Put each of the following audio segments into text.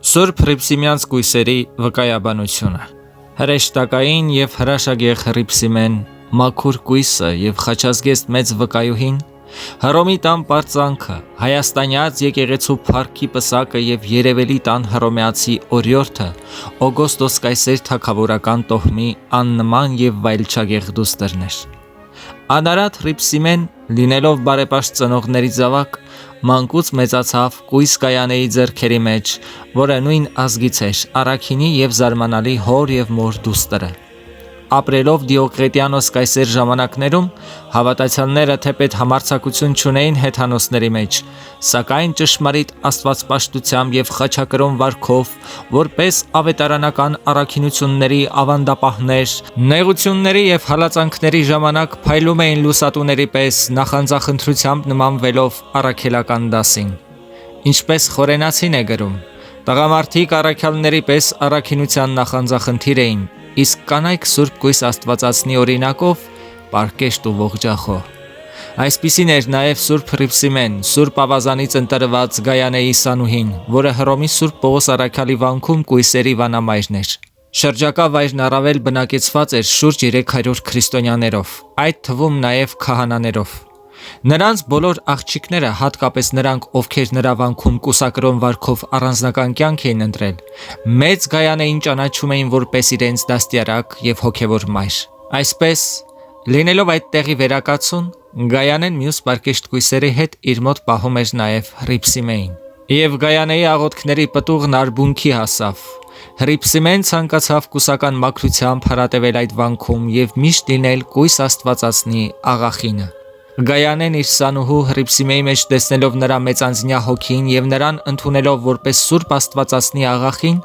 Սուրբ Հռիփսիմյանց կույսերի վկայաբանությունը հրեշտակային և հրաշագեղ Հռիփսիմեն, մաքուր կույսը և խաչազգեստ մեծ վկայուհին, Հռոմի տան պարծանքը, հայաստանյաց եկեղեցու փառքի պսակը և երևելի տան հռոմեացի օրիորդը, Օգոստոս կայսեր թագավորական տոհմի աննման և վայելչագեղ դուստրներ։ Անարատ Հռիփսիմեն, լինելով բարեպաշտ ծնողների զավակ, մանկուց մեծացավ կույս Գայանեի ձեռքերի մեջ, որը նույն ազգից էր առաքինի և զարմանալի հոր և մոր դուստրը։ Ապրելով Դիոկլետիանոս կայսեր ժամանակներում, հավատացյալները թեպետ համարձակություն չունեին հեթանոսների մեջ, սակայն ճշմարիտ աստվածպաշտությամբ և խաչակրոն վարքով, որպես ավետարանական առաքինությունների ավանդապահներ, նեղությունների և հալածանքների ժամանակ փայլում էին լուսատուների պես, նախանձախնդրությամբ նմանվելով առաքելական դասին։ Ինչպես Խորենացին է գրում. տղամարդիկ առաքյալների պես առաքինության նախանձախնդիր էին, իսկ կանայք Սուրբ Կույս Աստվածածնի օրինակով պարկեշտ ու ողջախոհ։ Այսպիսին էր նաև Սուրբ Հռիփսիմեն, Սուրբ Ավազանից ընտրված Գայանեի սանուհին, որը Հռոմի Սուրբ Պողոս առաքյալի վանքում կույսերի վանամայրն էր։ Շրջակա վայրն առավել բնակեցված էր շուրջ 300 քրիստոնյաներով, այդ թվում նաև քահանաներով։ Նրանց բոլոր աղջիկները, հատկապես նրանք, ովքեր նրա վանքում կուսակրոն վարքով առանձնական կյանք էին ընտրել, մեծ Գայանեին ճանաչում էին որպես իրենց դաստիարակ և հոգևոր մայր։ Այսպես, լինելով այդ տեղի վերակացուն, Գայանեն մյուս պարկեշտ կույսերի հետ իր մոտ պահում էր նաև Հռիփսիմեին։ Եվ Գայանեի աղոթքների պտուղն արբունքի հասավ։ Հռիփսիմեն ցանկացավ կուսական մաքրությամբ հարատևել այդ վանքում և միշտ լինել կույս Աստվածածնի աղախինը։ Գայանեն իր սանուհու Հռիփսիմեի մեջ տեսնելով նրա մեծանձնյա հոգին և նրան ընդունելով որպես Սուրբ Աստվածածնի աղախին,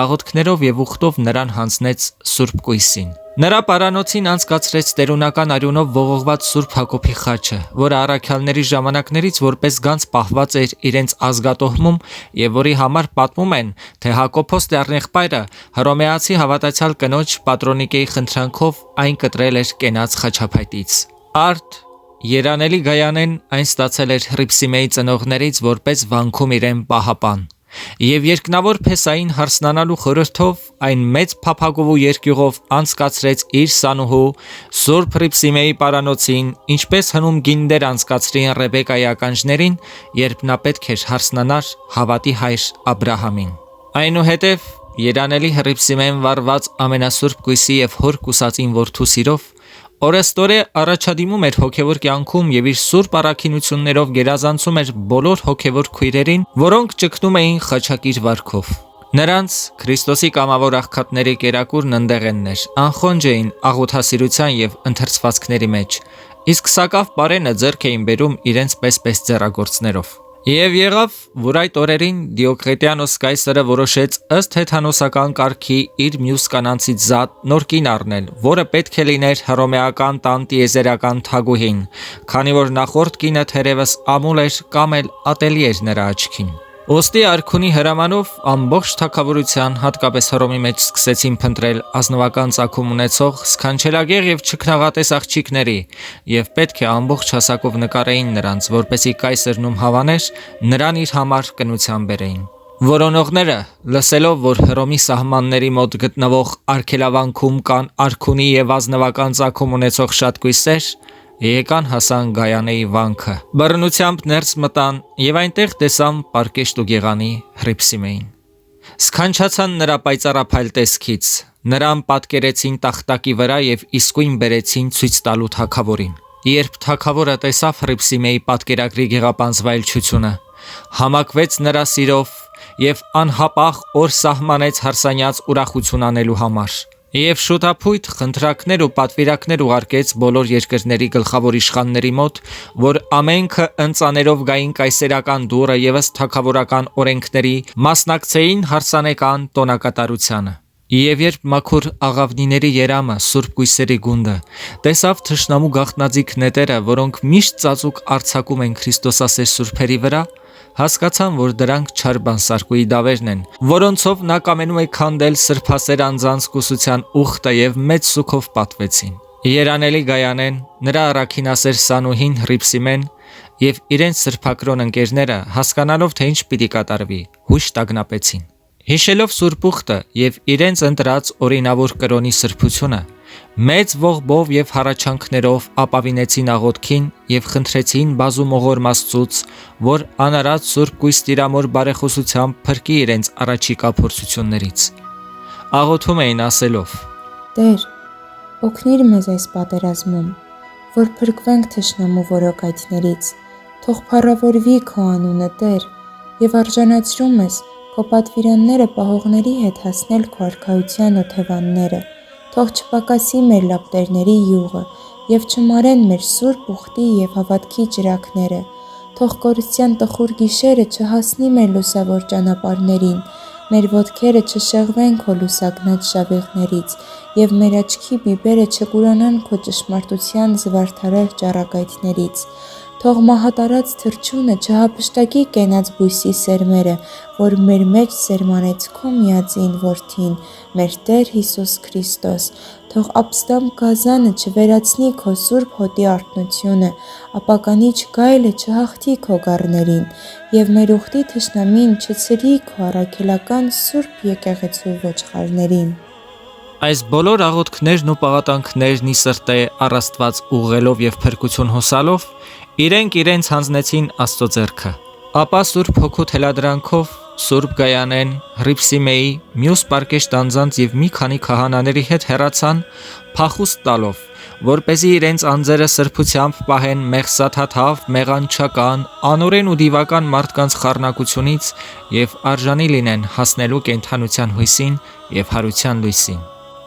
աղոթքներով և ուխտով նրան հանձնեց Սուրբ Կույսին։ Նրա պարանոցին անցկացրեց տերունական արյունով ողողված Սուրբ Հակոբի խաչը, որը առաքյալների ժամանակներից որպես գանձ պահված էր իրենց ազգատոհմում և որի համար պատմում են, թե Հակոբոս դեռնեղբայրը հռոմեացի հավատացյալ կնոջ Պատրոնիկեի խնդրանքով այն կտրել էր կենաց խաչափայտից։ Արդ երանելի Գայանեն այն ստացել էր Հռիփսիմեի ծնողներից որպես վանքում իրեն պահապան։ Եվ երկնավոր Փեսային հարսնանալու խորհրդով այն մեծ փափագով ու երկյուղով անցկացրեց իր սանուհու Սուրբ Հռիփսիմեի պարանոցին, ինչպես հնում գինդեր անցկացրին Ռեբեկայի ականջներին, երբ նա պետք էր հարսնանար հավատի հայր Աբրահամին։ Այնուհետև երանելի Հռիփսիմեն վառված ամենասուրբ կույսի և հոր կուսածին որդու սիրով, օրեստորե առաջադիմում էր հոգևոր կյանքում և իր սուրբ առաքինություններով գերազանցում էր բոլոր հոգևոր քույրերին, որոնք ճգնում էին խաչակիր վարքով։ Նրանց Քրիստոսի կամավոր աղքատների կերակուրն ընդեղենն էր, անխոնջ էին աղոթասիրության և ընթերցվածքների մեջ, իսկ Սակավ պարենը ձեռք էին բերում իրենց պես ձեռագործներով։ Եվ եղավ, որ այդ օրերին Դիոկլետիանոս կայսրը որոշեց ըստ հեթանոսական կարգի իր մյուս կանանցից զատ նոր կին առնել, որը պետք է լիներ հռոմեական տան տիեզերական թագուհին, քանի որ նախորդ կինը թերևս ամուլ էր կամ էլ ատելի էր նրա աչքին։ Ուստի արքունի հրամանով ամբողջ թագավորության, հատկապես Հռոմի մեջ սկսեցին փնտրել ազնվական ծագում ունեցող սքանչելագեղ և չքնաղատես աղջիկների և պետք է ամբողջ հասակով նկարեին նրանց, որպեսզի կայսրն ում հավաներ, նրան իր համար կնության բերեին։ Որոնողները, լսելով, որ Հռոմի սահմանների մոտ գտնվող արգելավանքում կան արքունի և ազնվական ծագում ունեցող շատ կույսեր, եկան հասան Գայանեի վանքը, բռնությամբ ներս մտան և այնտեղ տեսան պարկեշտ ու գեղանի Հռիփսիմեին։ Սքանչացան նրա պայծառափայլ տեսքից, նրան պատկերեցին տախտակի վրա և իսկույն բերեցին ցույց տալու թագավորին։ Երբ թագավորը տեսավ Հռիփսիմեի պատկերագրի գեղապանծ վայելչությունը, համակվեց նրա սիրով և անհապաղ օր սահմանեց հարսանյաց ուրախություն անելու համար։ Եվ շուտափույթ խնդրանքներ ու պատվիրակներ ուղարկեց բոլոր երկրների գլխավոր իշխանների մոտ, որ ամենքը ընծաներով գային կայսերական դուռը և ըստ թագավորական օրենքների մասնակցեին հարսանեկան տոնակատարությանը։ Եվ երբ մաքուր աղավնիների երամը, սուրբ կույսերի գունդը, տեսավ թշնամու գաղտնաձիգ նետերը, որոնք միշտ ծածուկ արձակում են քրիստոսասեր սուրբերի վրա, հասկացան, որ դրանք չար բանսարկուի դավերն են, որոնցով նա կամենում է քանդել սրբասեր անձանց կուսության ուխտը և մեծ սուգով պատվեցին։ Երանելի Գայանեն, նրա առաքինասեր սանուհին Հռիփսիմեն և իրենց սրբակրոն ընկերները, հասկանալով, թե ինչ պիտի կատարվի, հույժ տագնապեցին։ Հիշելով Սուրբ Ուխտը եւ իրենց ընտրած օրինավոր կրոնի սրբությունը, մեծ ողբով եւ հառաչանքներով ապավինեցին աղոթքին եւ խնդրեցին բազումողորմ Աստծուց, որ անարած Սուրբ Կույս Տիրամոր բարեխոսությամբ փրկի իրենց առաջիկա փորձություններից։ Աղոթում էին ասելով. Տեր, օգնիր մեզ այս պատերազմում, որ փրկվենք թշնամու որոկայթներից, թող փառավորվի քո անունը, Տեր, եւ արժանացրու մեզ քո պատվիրանները պահողների հետ հասնել քո արքայության օթևանները, թող չպակասի մեր լապտերների յուղը եւ չմարեն մեր Սուրբ Ուխտի եւ հավատքի ճրագները, թող կորստյան տխուր գիշերը չհասնի մեր լուսավոր ճանապարհներին, մեր ոտքերը չշեղվեն քո լուսագնաց շավիղներից եւ մեր աչքի բիբերը չկուրանան քո ճշմարտության զվարթարար ճառագայթներից, թող մահատարած թրջունը չհափշտակի կենաց բույսի սերմերը, որ մեր մեջ սերմանեց քո միածին որդին, մեր Տեր Հիսուս Քրիստոս, թող ապստամբ գազանը չվերացնի քո սուրբ հոտի արթնությունը, ապականիչ գայլը չհաղթի քո գառներին, եւ մեր ուխտի թշնամին չցրի քո առաքելական սուրբ եկեղեցու ոչխարներին։ Այս բոլոր աղոթքներն ու պաղատանքներն ի սրտե առ Աստված ուղղելով եւ փրկություն հոսալով, իրենց հանձնեցին Աստծո ձեռքը։ Ապա Սուրբ Հոգու թելադրանքով Սուրբ Գայանեն, Հռիփսիմեի, մյուս պարկեշտ անձանց եւ մի քանի քահանաների հետ հեռացան, փախուստ տալով, որպեսզի իրենց անձերը սրբությամբ պահեն մեղսաթաթավ, մեղանչական, անօրեն ու դիվական մարդկանց խառնակությունից եւ արժանի լինեն հասնելու կենդանության հույսին եւ հարության լույսին։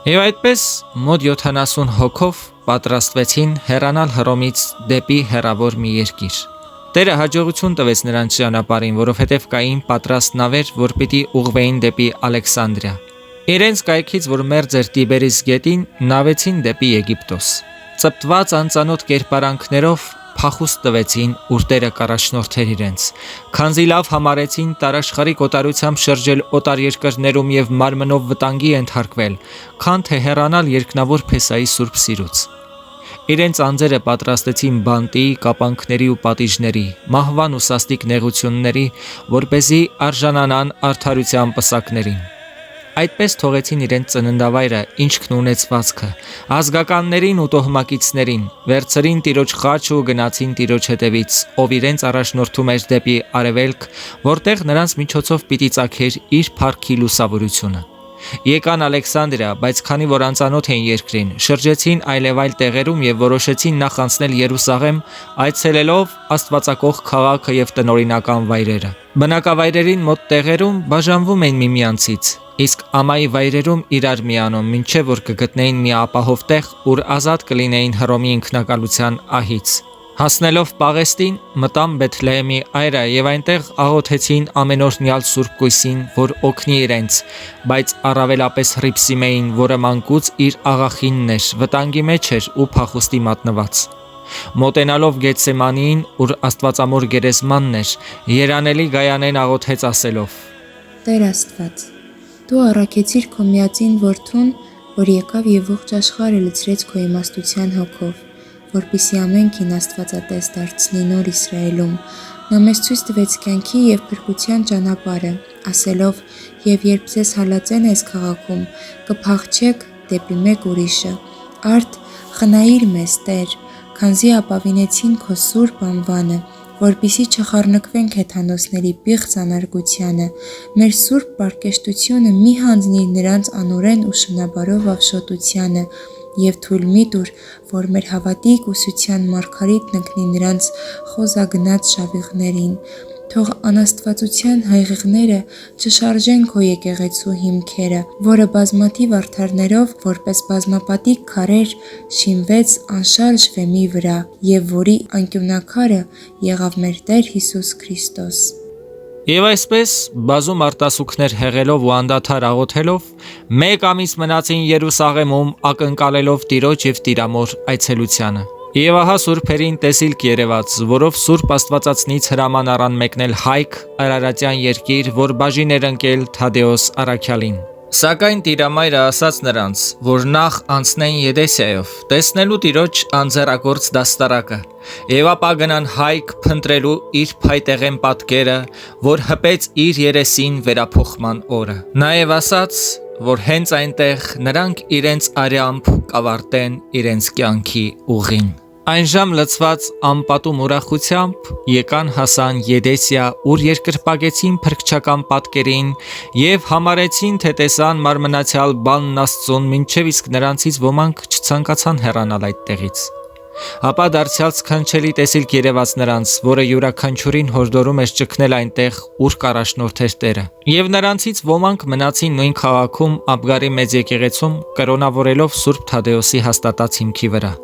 Եվ այդպես մոտ 70 հոգով պատրաստվեցին հեռանալ Հռոմից դեպի հեռավոր մի երկիր։ Տերը հաջողություն տվեց նրանց ճանապարհին, որովհետև կային պատրաստ նավեր, որ պիտի ուղղվեին դեպի Ալեքսանդրիա։ Իրենց կայքից, որ մերձ էր Տիբերիս գետին, նավեցին դեպի Եգիպտոս։ Ծպտված անծանոթ կերպարանքներով փախուստ տվեցին, ուր Տերը կառաջնորդեր իրենց, քանզի լավ համարեցին տարաշխարհիկ օտարությամբ շրջել օտար երկրներում եւ մարմնով վտանգի ենթարկվել, քան թե հեռանալ երկնավոր Փեսայի սուրբ սիրուց։ Իրենց անձերը պատրաստեցին բանտի, կապանքների ու պատիժների, մահվան ու սաստիկ նեղությունների, որպեսզի արժանանան արդարության պսակներին։ Այդպես թողեցին իրենց ծննդավայրը, ինչքն ունեցվածքը, ազգականներին ու տոհմակիցներին, վերցրին Տիրոջ խաչը ու գնացին Տիրոջ հետևից, ով իրենց առաջնորդում էր դեպի արևելք, որտեղ նրանց միջոցով պիտի ծագեր իր փառքի լուսավորությունը։ Եկան Ալեքսանդրիա, բայց քանի որ անծանոթ էին երկրին, շրջեցին այլևայլ տեղերում եւ որոշեցին նախ անցնել Երուսաղեմ, այցելելով Աստվածակող քաղաքը եւ տնօրինական վայրերը։ Բնակավայրերին մոտ տեղերում բաժանվում էին միմյանցից, իսկ ամայի վայրերում իրար միանում, մինչև որ կգտնեին մի ապահով տեղ, ուր ազատ կլինեին Հռոմի ինքնակալության ահից։ Հասնելով Պաղեստին, մտան Բեթլեհեմի այրը եւ այնտեղ աղոթեցին ամենօրհնյալ Սուրբ Կույսին, որ օգնի իրենց, բայց առավելապես Հռիփսիմեին, որը մանկուց իր աղախինն էր, վտանգի մեջ էր ու փախուստի մատնված։ Մոտենալով Գեթսեմանիին, ուր Աստվածամոր գերեզմանն էր, երանելի Գայանեն աղոթեց ասելով. Տեր Աստված, դու առաքեցիր քո միածին որդուն, որ եկավ եւ ողջ աշխարհը լցրեց քո իմաստության հոգով, որպիսի ամենքին Աստվածատես դարձնի նոր Իսրայելում։ Նա մեզ ցույց տվեց կյանքի եւ փրկության ճանապարհը, ասելով. «Եվ երբ ձեզ հալածեն այս քաղաքում, կփախչեք դեպի մեկ ուրիշը։ Արդ խնայիր մեզ, Տեր, քանզի ապավինեցին քո սուրբ անվանը, որպիսի չխառնկվենք հեթանոսների պիղծ անարգությանը։ Մեր սուրբ պարկեշտությունը մի հանձնիր նրանց անօրեն ու շնաբարով ավշոտությանը, եւ թույլ մի տուր, որ մեր հավատի ուսության մարգարիտն ընկնի նրանց խոզագնաց շավիղներին։ Թող անաստվածության հեղեղները չշարժեն քո եկեղեցու հիմքերը, որը բազմաթիվ արդարներով, որպես բազմապատիկ քարեր, շինվեց անշարժ վեմի վրա, եւ որի անկյունաքարը եղավ մեր Տեր Հիսուս Քրիստոս»։ Եվ այսպես բազում արտասուքներ հեղելով ու անդադար աղոթելով, մեկ ամիս մնացին Երուսաղեմում ակնկալելով Տիրոջ եւ Տիրամոր այցելությանը։ Եվ ահա սուրբերին տեսիլք երևաց, որով Սուրբ Աստվածածնից հրաման առան մեկնել Հայք, Արարատյան երկիր, որ բաժին էր ընկել Թադեոս առաքյալին։ Սակայն տիրամայրը ասաց նրանց, որ նախ անցնեն Եդեսիայով, տեսնելու տիրոջ անձեռագործ դաստարակը, եւ ապա գնան Հայք փնտրելու իր փայտեղեն պատկերը, որ հպեց իր երեսին վերափոխման օրը։ Նաեւ ասաց, որ հենց այնտեղ նրանք իրենց արյամբ կավարտեն իրենց կյանքի ուղին։ Այնժամ լցված անպատում ուրախությամբ եկան հասան Եդեսիա, ուր երկրպագեցին փրկչական պատկերին եւ համարեցին, թե տեսան մարմնացյալ բանն Աստծուն, մինչեւ իսկ նրանցից ոմանք չցանկացան հեռանալ այդտեղից։ Ապա դարձյալ սքանչելի տեսիլք երևաց նրանց, որը յուրաքանչյուրին հորդորում էր ճգնել այնտեղ, ուր կառաջնորդեր Տերը։ Եվ նրանցից ոմանք մնացին նույն քաղաքում Աբգարի մեծ եկեղեցում, կրոնավորելով Սուրբ Թադեոսի հաստատած հիմքի վրա։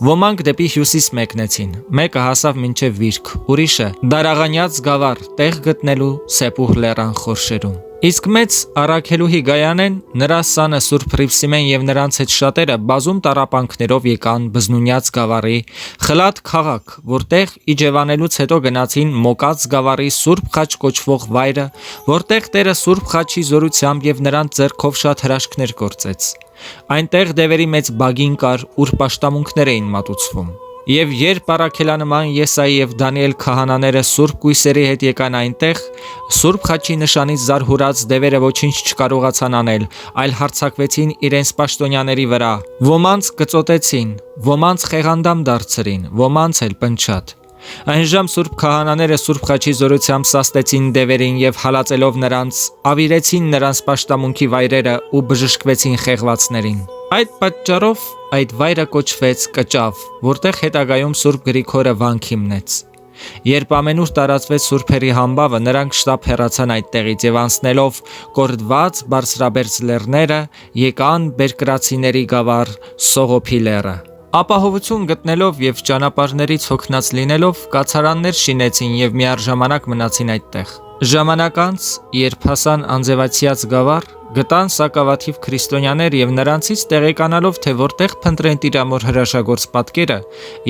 Ոմանք դեպի հյուսիս մեկնեցին, մեկը հասավ մինչև Վիրք, ուրիշը Դարաղանյաց գավառ, տեղ գտնելու Սեպուհ լեռան խորշերում։ Իսկ մեծ առաքելուհի Գայանեն, նրա սանը Սուրբ Հռիփսիմեն եւ նրանց հետ շատերը բազում տառապանքներով եկան Բզնունյաց գավառի Խլատ քաղաք, որտեղ իջևանելուց հետո գնացին Մոկած գավառի Սուրբ Խաչ կոչվող վայրը, որտեղ Տերը Սուրբ Խաչի զորությամբ եւ նրանց ձեռքով շատ հրաշքներ գործեց։ Այնտեղ դևերի մեծ բագին կար, ուր պաշտամունքներ էին մատուցվում։ Եվ երբ առաքելանման Եսայի եւ Դանիել քահանաները Սուրբ կույսերի հետ եկան այնտեղ, Սուրբ Խաչի նշանից զարհուրած դևերը ոչինչ չկարողացան անել, այլ հարձակվեցին իրենց պաշտոնյաների վրա։ Ոմանց կծոտեցին, ոմանց խեղանդամ դարձրին, ոմանց էլ պնչատ։ Այնժամ Սուրբ քահանաները Սուրբ Խաչի զորությամբ սաստեցին դևերին եւ հալածելով նրանց, ավիրեցին նրանց պաշտամունքի վայրերը ու բժշկվեցին խեղվածներին։ Այդ պատճառով այդ վայրը կոչվեց Կճավ, որտեղ հետագայում Սուրբ Գրիգորը վանք հիմնեց։ Երբ ամենուր տարածվեց սուրբերի համբավը, նրանք շտապ հեռացան այդտեղից եւ անցնելով կորդված բարձրաբերձ լեռները եկան Բերկրացիների գավառ Սողոփի լեռը։ Ապահովություն գտնելով եւ ճանապարհներից հոգնած լինելով կացարաններ շինեցին եւ միառժամանակ մնացին այդտեղ։ Ժամանակ անց, երբ հասան Անձևացիած գավառ, գտան սակավաթիվ քրիստոնյաներ եւ նրանցից տեղեկանալով, թե որտեղ փնտրեն Տիրամոր հրաշագործ պատկերը,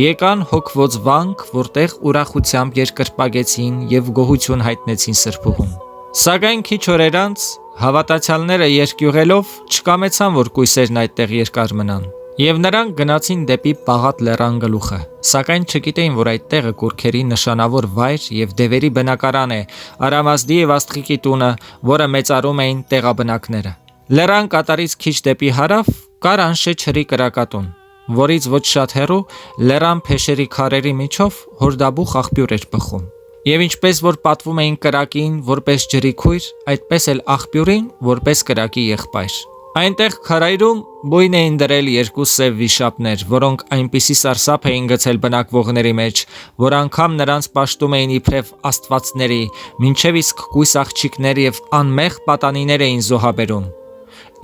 եկան հոգվոց վանք, որտեղ ուրախությամբ երկրպագեցին եւ գոհություն հայտնեցին Սրբուհուն։ Սակայն քիչ օրեր անց հավատացյալները երկյուղելով չկամեցան, որ կույսերն այդտեղ երկար մնան։ Եվ նրանք գնացին դեպի Պաղատ լեռան գլուխը, սակայն չգիտեին, որ այդ տեղը կուռքերի նշանավոր վայր եւ դևերի բնակարան է, Արամազդի եւ Աստղիկի տունը, որը մեծարում էին տեղաբնակները։ Լեռան կատարից քիչ դեպի հարավ կար Անշե ջրի կրակատուն, որից ոչ շատ հեռու լեռան փեշերի քարերի միջով հորդաբուխ աղբյուր էր բխում։ Եվ ինչպես որ պատվում էին կրակին որպես ջրի քույր, այդպես էլ աղբյուրին որպես կրակի եղբայր։ Այնտեղ քարայրում բույն էին դրել երկու սև վիշապներ, որոնք այնպիսի սարսափ էին գցել բնակվողների մեջ, որ անգամ նրանց պաշտում էին իբրև աստվածների, մինչև իսկ կույս աղջիկներ եւ անմեղ պատանիներ էին զոհաբերում։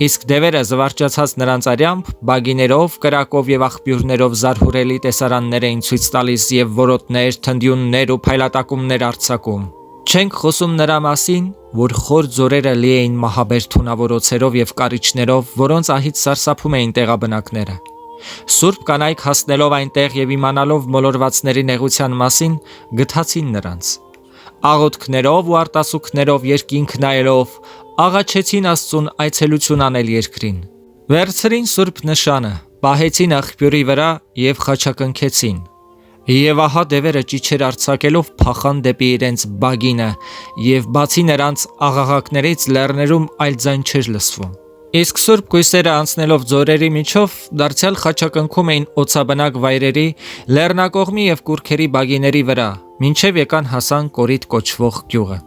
Իսկ դևերը զվարճացած նրանց արյամբ, բագիներով, կրակով եւ աղբյուրներով զարհուրելի տեսարաններ էին ցույց տալիս եւ որոտներ, թնդյուններ ու փայլատակումներ արձակում։ Չենք խոսում նրա մասին, որ խոր ձորերը լի էին մահաբեր թունավորոցերով եւ կարիճներով, որոնց ահից սարսափում էին տեղաբնակները։ Սուրբ կանայք հասնելով այնտեղ եւ իմանալով մոլորվածների նեղության մասին, գթացին նրանց։ Աղոթքներով ու արտասուքներով երկինք նայելով, աղաչեցին Աստծուն այցելություն անել երկրին։ Վերցրին Սուրբ նշանը, պահեցին աղբյուրի վրա եւ խաչակնքեցին։ Եվ ահա դևերը ճիչեր արձակելով փախան դեպի իրենց բագինը եւ բացի նրանց աղաղակներից լեռներում այլ ձայն չէր լսվում։ Իսկ Սուրբ կույսերը անցնելով ձորերի միջով դարձյալ խաչակնքում էին օծաբնակ վայրերի, լեռնակողմի եւ կուռքերի բագիների վրա, մինչև եկան հասան Կորիտ կոչվող գյուղը։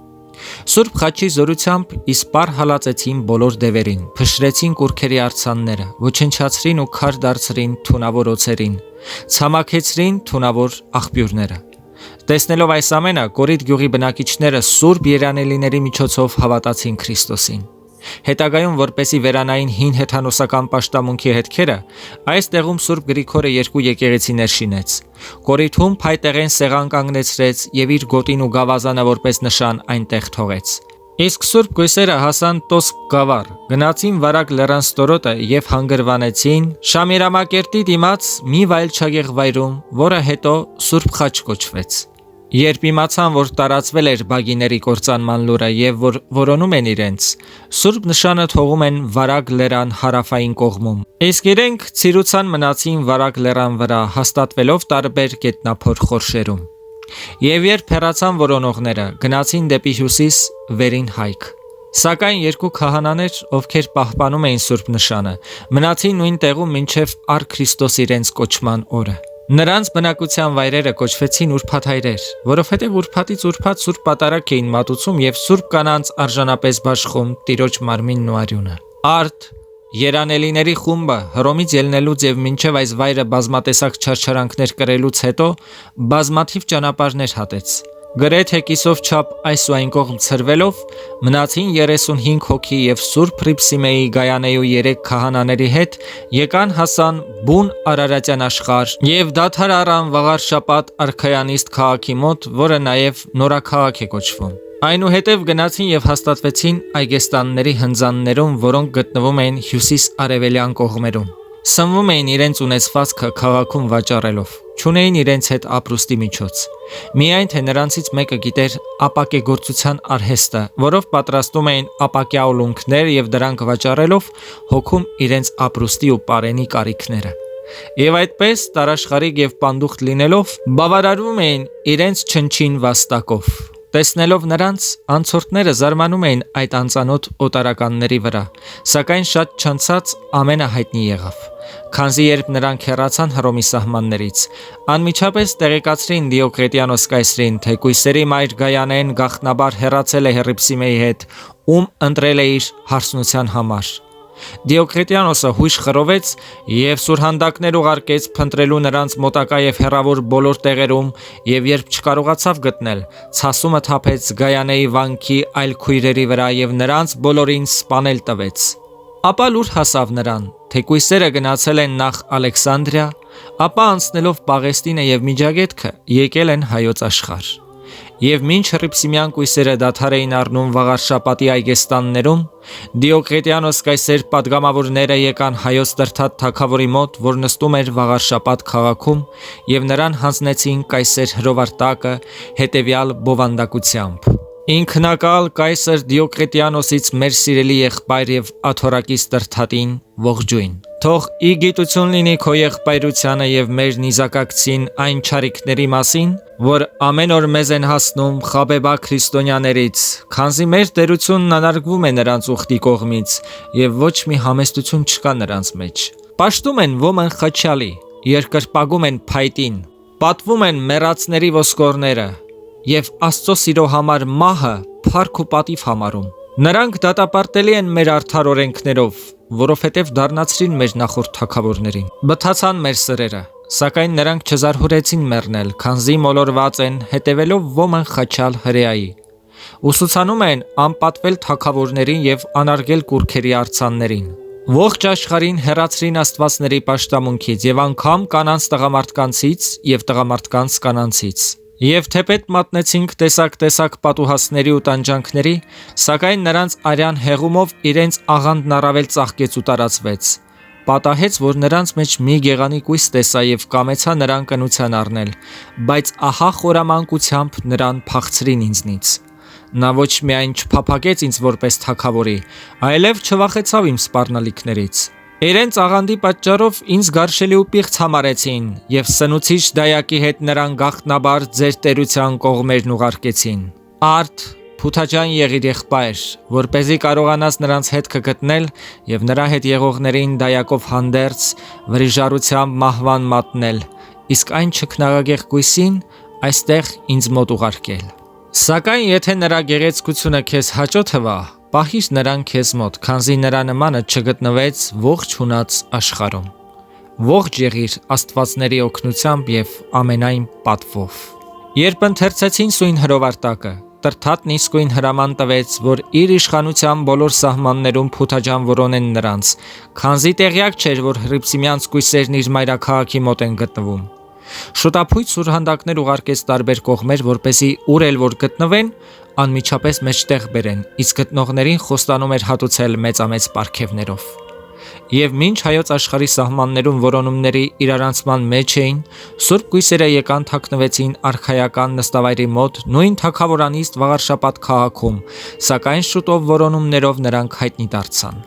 Սուրբ Խաչի զորությամբ իսպար հալածեցին բոլոր դևերին, փշրեցին կուռքերի արձանները, ոչնչացրին ու քար դարձրին թունավոր օծերին, ցամաքեցրին թունավոր աղբյուրները։ Տեսնելով այս ամենը, Կորիտ գյուղի բնակիչները Սուրբ երանելիների միջոցով հավատացին Քրիստոսին։ Հետագայում, որպեսի վերանային հին հեթանոսական պաշտամունքի հետքերը, այս տեղում Սուրբ Գրիգորը երկու եկեղեցիներ շինեց։ Կորիթում փայտեղեն սեղան կանգնեցրեց եւ իր գոտին ու գավազանը որպես նշան այնտեղ թողեց։ Իսկ Սուրբ կույսերը հասան Տոսկ գավառ, գնացին Վարակ լեռան ստորոտը եւ հանգրվանեցին Շամիրամակերտի դիմաց մի վայելչագեղ վայրում, որը հետո Սուրբ Խաչ կոչվեց։ Երբ իմացան, որ տարածվել էր բագիների կործանման լուրը եւ որ որոնում են իրենց, Սուրբ նշանը թողում են Վարագ լեռան հարավային կողմում։ Իսկ իրենք ցիրուցան մնացին Վարագ լեռան վրա, հաստատվելով տարբեր գետնափոր խորշերում։ Եվ երբ հեռացան որոնողները, գնացին դեպի հյուսիս վերին հայք։ Սակայն երկու քահանաներ, ովքեր պահպանում էին Սուրբ նշանը, մնացին նույն տեղում մինչև առ Քրիստոս իրենց կոչման օրը։ Նրանց բնակության վայրերը կոչվեցին ուրբաթայրեր, որովհետև ուրբաթից ուրբաթ Սուրբ Պատարագ էին մատուցում եւ Սուրբ կանանց արժանապես բաշխում Տիրոջ մարմինն ու արյունը։ Արդ երանելիների խումբը Հռոմից ելնելուց եւ մինչև այս վայրը բազմատեսակ չարչարանքներ կրելուց հետո բազմաթիվ ճանապարհներ հատեց։ Գրեթե կիսով չափ այս ու այն կողմ ցրվելով մնացին 35 հոգի եւ Սուրբ Հռիփսիմեի Գայանեյու 3 քահանաների հետ եկան հասան բուն Արարատյան աշխարհ եւ դադար առան Վաղարշապատ արքայանիստ քաղաքի մոտ, որը նաեւ նորաքաղաք է կոչվում։ Այնուհետև գնացին եւ հաստատվեցին Այգեստանների հնձաններում, որոնք գտնվում էին հյուսիս-արևելյան կողմերում։ Սնվում էին իրենց ունեցվածքը քաղաքում վաճառելով, չունեին իրենց հետ ապրուստի միջոց։ Միայն թե նրանցից մեկը գիտեր ապակեգործության արհեստը, որով պատրաստում էին ապակյա ուլունքներ եւ դրանք վաճառելով հոգում իրենց ապրուստի ու պարենի կարիքները։ Եվ այդպես տարաշխարիկ եւ պանդուխտ լինելով բավարարվում էին իրենց չնչին վաստակով։ Տեսնելով նրանց, անցորդները զարմանում էին այդ անծանոթ օտարականների վրա, սակայն շատ չանցած ամենահայտնի եղավ։ Քանզի երբ նրանք հեռացան Հռոմի սահմաններից, անմիջապես տեղեկացրին Դիոկլետիանոս կայսրին, թե կույսերի մայր Գայանեն գաղտնաբար հեռացել է Հռիփսիմեի հետ, ում ընտրել է իր հարսնության համար։ Դիոկլետիանոսը հույժ խռովեց եւ սուրհանդակներ ուղարկեց փնտրելու նրանց մոտակա եւ հեռավոր բոլոր տեղերում, եւ երբ չկարողացավ գտնել, ցասումը թափեց Գայանեի վանքի այլ քույրերի վրա եւ նրանց բոլորին սպանել տվեց։ Ապա լուր հասավ նրան, թե կույսերը գնացել են նախ Ալեքսանդրիա, ապա անցնելով Պաղեստինը եւ Միջագետքը եկել են հայոց աշխարհ։ Եվ մինչ Հռիփսիմյան կույսերը դադար էին առնում Վաղարշապատի այգեստաններում, Դիոկլետիանոս կայսեր պատգամավորները եկան հայոց Տրթատ թագավորի մոտ, որ նստում էր Վաղարշապատ քաղաքում, եւ նրան հանձնեցին կայսեր հրովարտակը հետեւյալ բովանդակությամբ. Ինքնակալ կայսր Դիոկլետիանոսից մեր սիրելի եղբայր եւ աթոռակից Տրթատին ողջույն։ Թող ի գիտություն լինի քո եղբայրությանը եւ մեր նիզակակցին այն չարիքների մասին, որ ամեն օր մեզ են հասնում Խաբեբա քրիստոնյաներից, քանզի մեր տերությունն անարգվում է նրանց ուխտի կողմից եւ ոչ մի համեստություն չկա նրանց մեջ։ Պաշտում են ոմն խաչալի, երկրպագում են փայտին, պատվում են մեռածների ոսկորները եւ Աստծո սիրո համար մահը փառք ու պատիվ համարում։ Նրանք դատապարտելի են մեր արդար օրենքներով, որովհետև դառնացրին մեր նախորդ թագավորներին։ Բթացան մեր սրերը, սակայն նրանք չզարհուրեցին մեռնել, քանզի մոլորված են հետևելով ոմն խաչալ հրեայի։ Ուսուցանում են անպատվել թագավորներին եւ անարգել կուրքերի արձաններին։ Ողջ աշխարհին հեռացրին աստվածների պաշտամունքից եւ անգամ կանանց տղամարդկանցից եւ տղամարդկանց կանանցից։ Եվ թեպետ մատնեցինք տեսակ պատուհասների ու տանջանքների, սակայն նրանց արյան հեղումով իրենց աղանդն առավել ծաղկեց ու տարածվեց։ Պատահեց, որ նրանց մեջ մի գեղանի կույս տեսա եւ կամեցա նրան կնության առնել, բայց ահա խորամանկությամբ նրան փախցրին ինձնից։ Նա ոչ միայն չփափագեց ինձ որպես թագավորի, այլև չվախեցավ իմ սպառնալիքներից։ Իրենց աղանդի պատճառով ինձ գարշելի ու պիղծ համարեցին եւ սնուցիչ դայակի հետ նրան գաղտնաբար ձեր տերության կողմերն ուղարկեցին։ Արդ Փութաջան եղիր եղբայր, որպեսզի կարողանաս նրանց հետքը գտնել եւ նրա հետ եղողներին դայակով հանդերձ վրիժառությամբ մահվան մատնել, իսկ այն չքնաղագեղ կույսին այստեղ ինձ մոտ ուղարկել։ Սակայն եթե նրա գեղեցկությունը քեզ հաճո թվա, պահիր նրան քեզ մոտ, քանզի նրա նմանը չգտնվեց ողջ հունած աշխարհում։ Ողջ եղիր աստվածների օգնությամբ եւ ամենայն պատվով։ Երբ ընթերցեցին սույն հրովարտակը, Տրթատն իսկույն հրաման տվեց, որ իր իշխանության բոլոր սահմաններում Փութաջան որոնեն նրանց, քանզի տեղյակ չէր, որ Հռիփսիմյանց կույսերն իր մայրաքաղաքի մոտ են գտնվում։ Շուտապույտ սուրհանդակներ ուղարկեց տարբեր կողմեր, որպեսզի ուր էլ որ գտնվեն, անմիջապես մեջտեղ բերեն, իսկ գտնողներին խոստանում էր հատուցել մեծամեծ պարգևներով։ Եվ մինչ հայոց աշխարհի սահմաններում որոնումների իրարանցման մեջ էին, Սուրբ Գույսերը եկան թաքնվեցին արքայական նստավայրի մոտ նույն թագավորանիստ Վաղարշապատ քաղաքում, սակայն շուտով որոնումներով նրանք հայտնի դարձան։